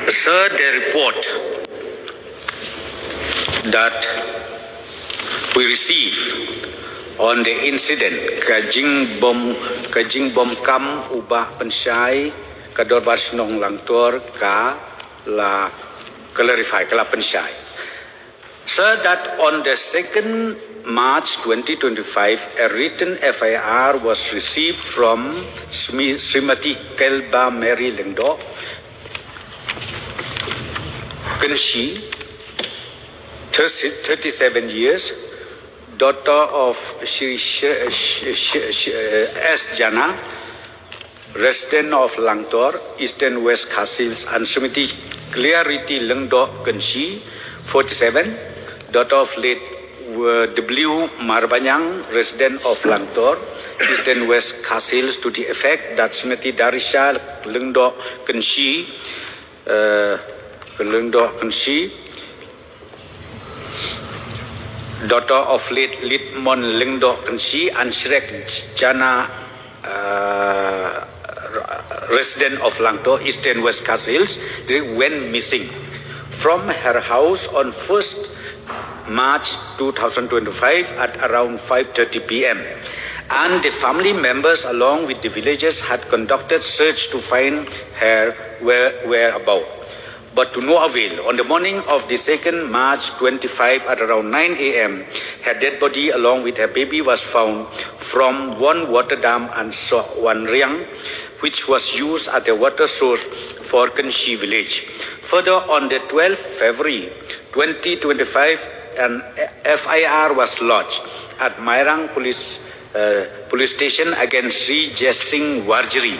Sir, the report that we receive on the incident Kajing bom kam ubah pensai kador barsnong langtor ka la clarify kala pensai. Sir, that on the 2nd March 2025, a written FIR was received from Srimati Kelba Mary Lengdo Kanshi, 37 years, daughter of Shri S. Jana, resident of Langtor, Eastern West Castles, and Srimati Clarity Lengdo Kanshi, 47, daughter of late W. Marbanyang, resident of Langtor, Eastern West Castles, to the effect that Srimati Darisha Lengdo Kanshi, daughter of late Litmon Lengdo Kanshi, and Shrek Jana, resident of Langtor, Eastern West Castles, went missing from her house on 1st March 2025 at around 5:30 p.m. And the family members along with the villagers had conducted search to find her whereabouts. But to no avail. On the morning of the 2nd March 25 at around 9 a.m., her dead body along with her baby was found from one water dam and Wan Riang, which was used as a water source for Kanshi village. Further, on the 12th February 2025, an FIR was lodged at Mairang Police Station against Sri Jessing Warjri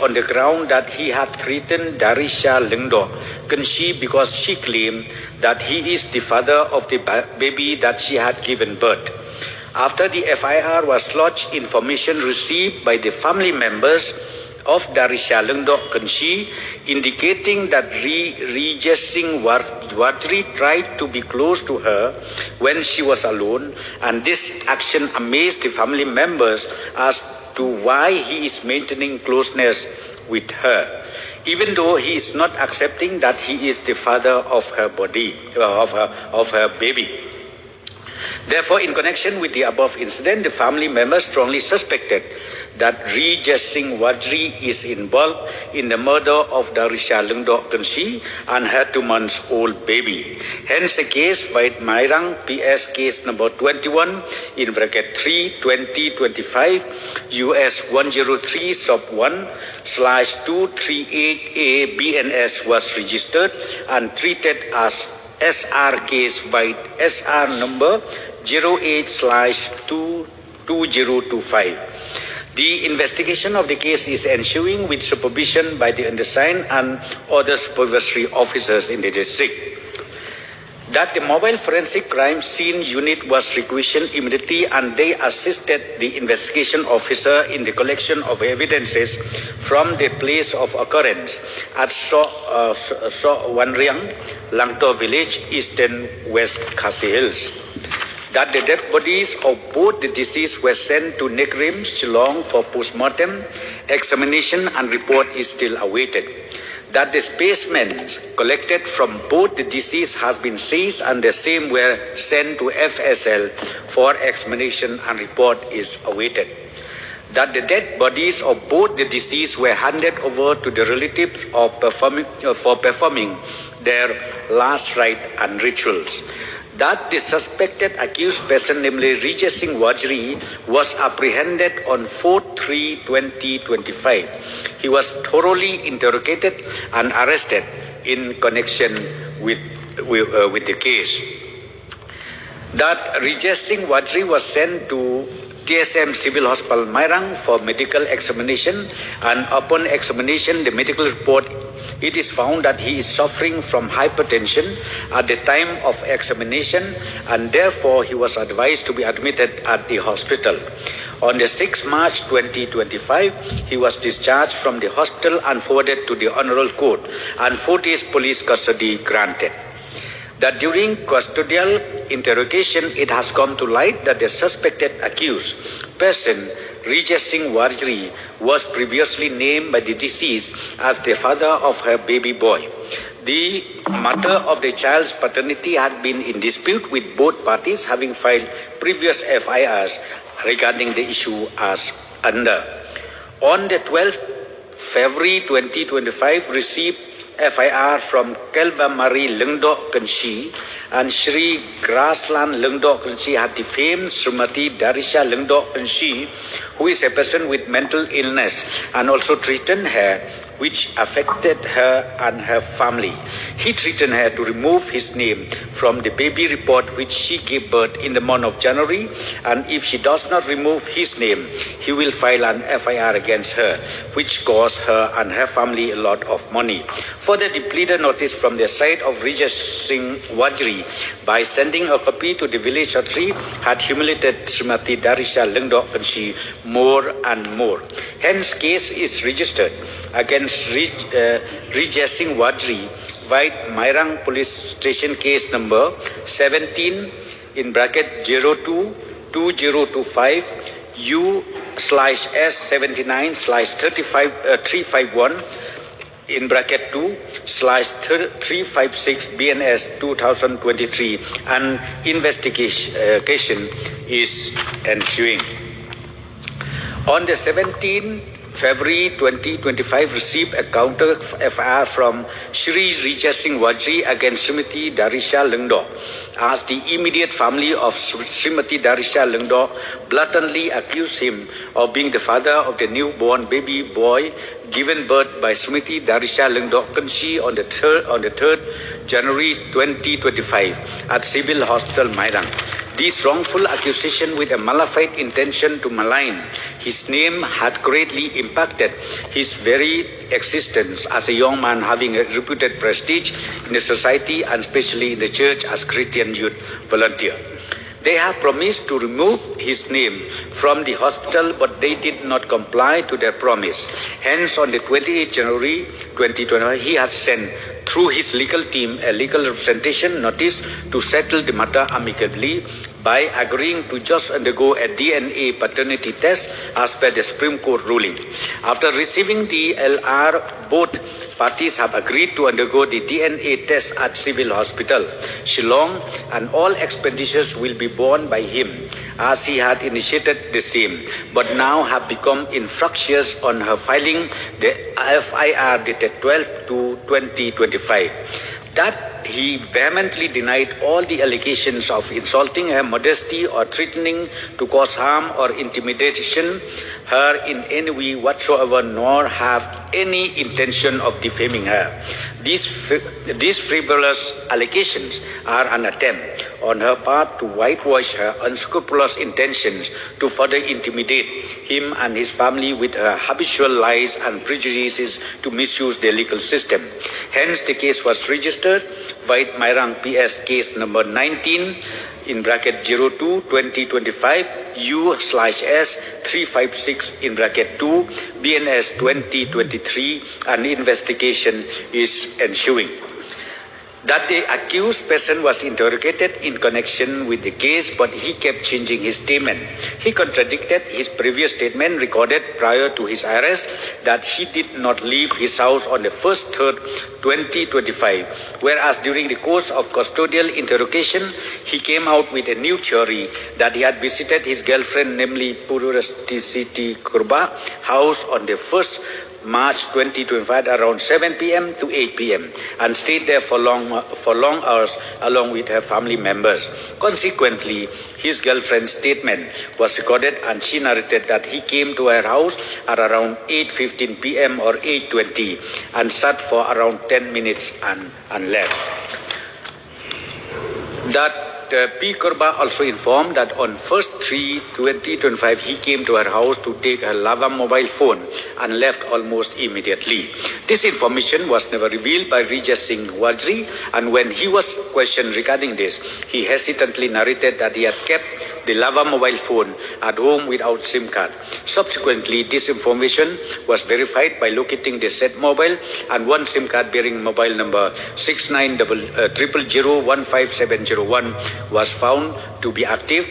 on the ground that he had threatened Darisha Lengdo Kanshi because she claimed that he is the father of the baby that she had given birth. After the FIR was lodged, information received by the family members of Darisha Lengdo Kanshi indicating that Singh Warjri tried to be close to her when she was alone, and this action amazed the family members as to why he is maintaining closeness with her, even though he is not accepting that he is the father of her baby. Therefore, in connection with the above incident, the family members strongly suspected that Singh Warjri is involved in the murder of Darisha Lengdo Kanshi and her 2-month-old baby. Hence, the case by Mairang PS case number 21 in bracket 3/2025 US 103/1/238A BNS was registered and treated as SR case by SR number 08/2025. The investigation of the case is ensuing with supervision by the undersigned and other supervisory officers in the district. That the mobile forensic crime scene unit was requisitioned immediately and they assisted the investigation officer in the collection of evidences from the place of occurrence at Wan Riang, Langtor village, Eastern West Khasi Hills. That the dead bodies of both the deceased were sent to Nekrim, Shillong for post-mortem examination and report is still awaited. That the specimens collected from both the deceased has been seized and the same were sent to FSL for examination and report is awaited. That the dead bodies of both the deceased were handed over to the relatives for performing their last rite and rituals. That the suspected accused person, namely Singh Warjri, was apprehended on 4/3/2025. He was thoroughly interrogated and arrested in connection with the case. That Singh Warjri was sent to TSM Civil Hospital Mairang for medical examination, and upon examination, the medical report, it is found that he is suffering from hypertension at the time of examination and therefore he was advised to be admitted at the hospital. On the 6th March 2025, he was discharged from the hospital and forwarded to the Honorable Court and 4 days police custody granted. That during custodial interrogation, it has come to light that the suspected accused person, Rijat Singh Wajri was previously named by the deceased as the father of her baby boy. The matter of the child's paternity had been in dispute, with both parties having filed previous FIRs regarding the issue as under. On the 12th February 2025, received FIR from Kelva Marie Lengdok Kenshi and Shri Grasland Lengdok Kenshi had defamed Srimati Darisha Lengdok Kenshi, who is a person with mental illness, and also threatened her, which affected her and her family. He threatened her to remove his name from the baby report which she gave birth in the month of January, and if she does not remove his name, he will file an FIR against her, which cost her and her family a lot of money. Further, the pleader notice from the side of Rijat Singh Wajri, by sending a copy to the village authority, had humiliated Srimati Darisha Lengdok Kenshi more and more. Hence, case is registered against Rijat Singh Wajri, White Mairang Police Station case number 17 in bracket 02-2025 U/S79/351 in bracket 2/356 BNS 2023, and investigation is ensuing. On the 17th February 2025, received a counter FIR from Shri Rijat Singh Wajri against Srimati Darisha Lengdok, as the immediate family of Srimati Darisha Lengdok blatantly accused him of being the father of the newborn baby boy given birth by Srimati Darisha Lengdok Kenshi on the 3rd January 2025 at Civil Hospital Mairang. This wrongful accusation with a malignant intention to malign his name had greatly impacted his very existence as a young man having a reputed prestige in the society and especially in the church as Christian youth volunteer. They have promised to remove his name from the hospital, but they did not comply to their promise. Hence, on the 28th January 2021, he has sent through his legal team a legal representation notice to settle the matter amicably by agreeing to just undergo a DNA paternity test as per the Supreme Court ruling. After receiving the LR, both parties have agreed to undergo the DNA test at Civil Hospital Shillong, and all expenditures will be borne by him, as he had initiated the same, but now have become infructuous on her filing the FIR dated 12/2/2025. That he vehemently denied all the allegations of insulting her modesty or threatening to cause harm or intimidation her in any way whatsoever, nor have any intention of defaming her. These frivolous allegations are an attempt on her part to whitewash her unscrupulous intentions to further intimidate him and his family with her habitual lies and prejudices to misuse the legal system. Hence, the case was registered White Mairang PS case number 19 in bracket 02-2025 U/S356 in bracket 2 BNS 2023, and investigation is ensuing. That the accused person was interrogated in connection with the case, but he kept changing his statement. He contradicted his previous statement recorded prior to his arrest that he did not leave his house on the 1st/3, 2025, whereas during the course of custodial interrogation, he came out with a new theory that he had visited his girlfriend, namely Purustisiti Kurba, house on the 1st March 2025 around 7 p.m. to 8 p.m. and stayed there for long hours along with her family members. Consequently, his girlfriend's statement was recorded, and she narrated that he came to her house at around 8:15 p.m. or 8:20 and sat for around 10 minutes and left. That P. Kurba also informed that on 1st/3/2025 he came to her house to take her Lava mobile phone and left almost immediately. This information was never revealed by Rijat Singh Wajri, and when he was questioned regarding this, he hesitantly narrated that he had kept the Lava mobile phone at home without SIM card. Subsequently, this information was verified by locating the said mobile, and one SIM card bearing mobile number 6900015701 was found to be active.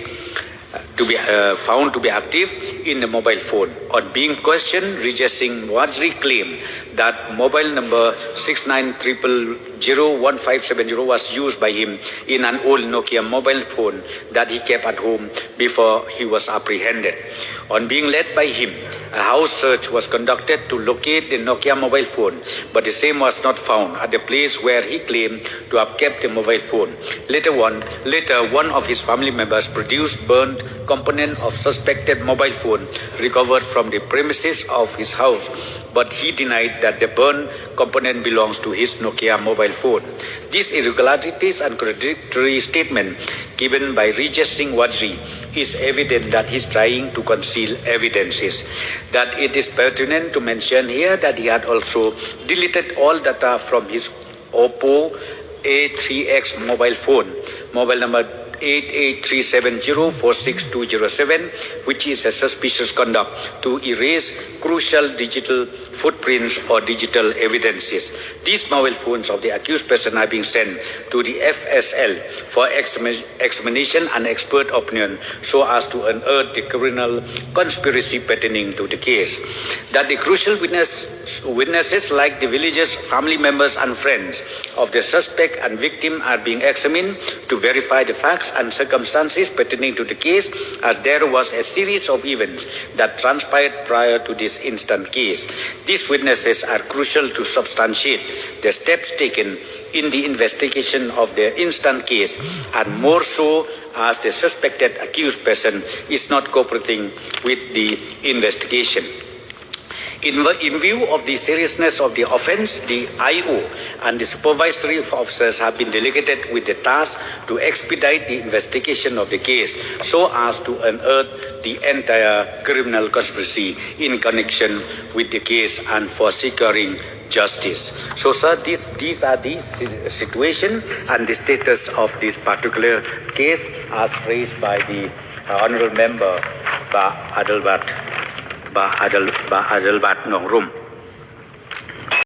to be found to be active in the mobile phone. On being questioned, Rijat Singh Wadri claimed that mobile number 69001570 was used by him in an old Nokia mobile phone that he kept at home before he was apprehended. On being led by him, a house search was conducted to locate the Nokia mobile phone, but the same was not found at the place where he claimed to have kept the mobile phone. Later, one of his family members produced burnt component of suspected mobile phone recovered from the premises of his house, but he denied that the burnt component belongs to his Nokia mobile phone. These irregularities and contradictory statement given by Rijat Singh Wadri is evident that he is trying to conceal evidences. That it is pertinent to mention here that he had also deleted all data from his Oppo A3X mobile phone, mobile number 8837046207, which is a suspicious conduct to erase crucial digital footprints or digital evidences. These mobile phones of the accused person are being sent to the FSL for examination and expert opinion so as to unearth the criminal conspiracy pertaining to the case. That the crucial witnesses like the villagers, family members and friends of the suspect and victim are being examined to verify the facts and circumstances pertaining to the case, as there was a series of events that transpired prior to this instant case. These witnesses are crucial to substantiate the steps taken in the investigation of the instant case, and more so as the suspected accused person is not cooperating with the investigation. In view of the seriousness of the offence, the IO and the supervisory officers have been delegated with the task to expedite the investigation of the case so as to unearth the entire criminal conspiracy in connection with the case and for securing justice. So, sir, these are the situation and the status of this particular case as raised by the Honourable Member Ba Adelbat Nongrum.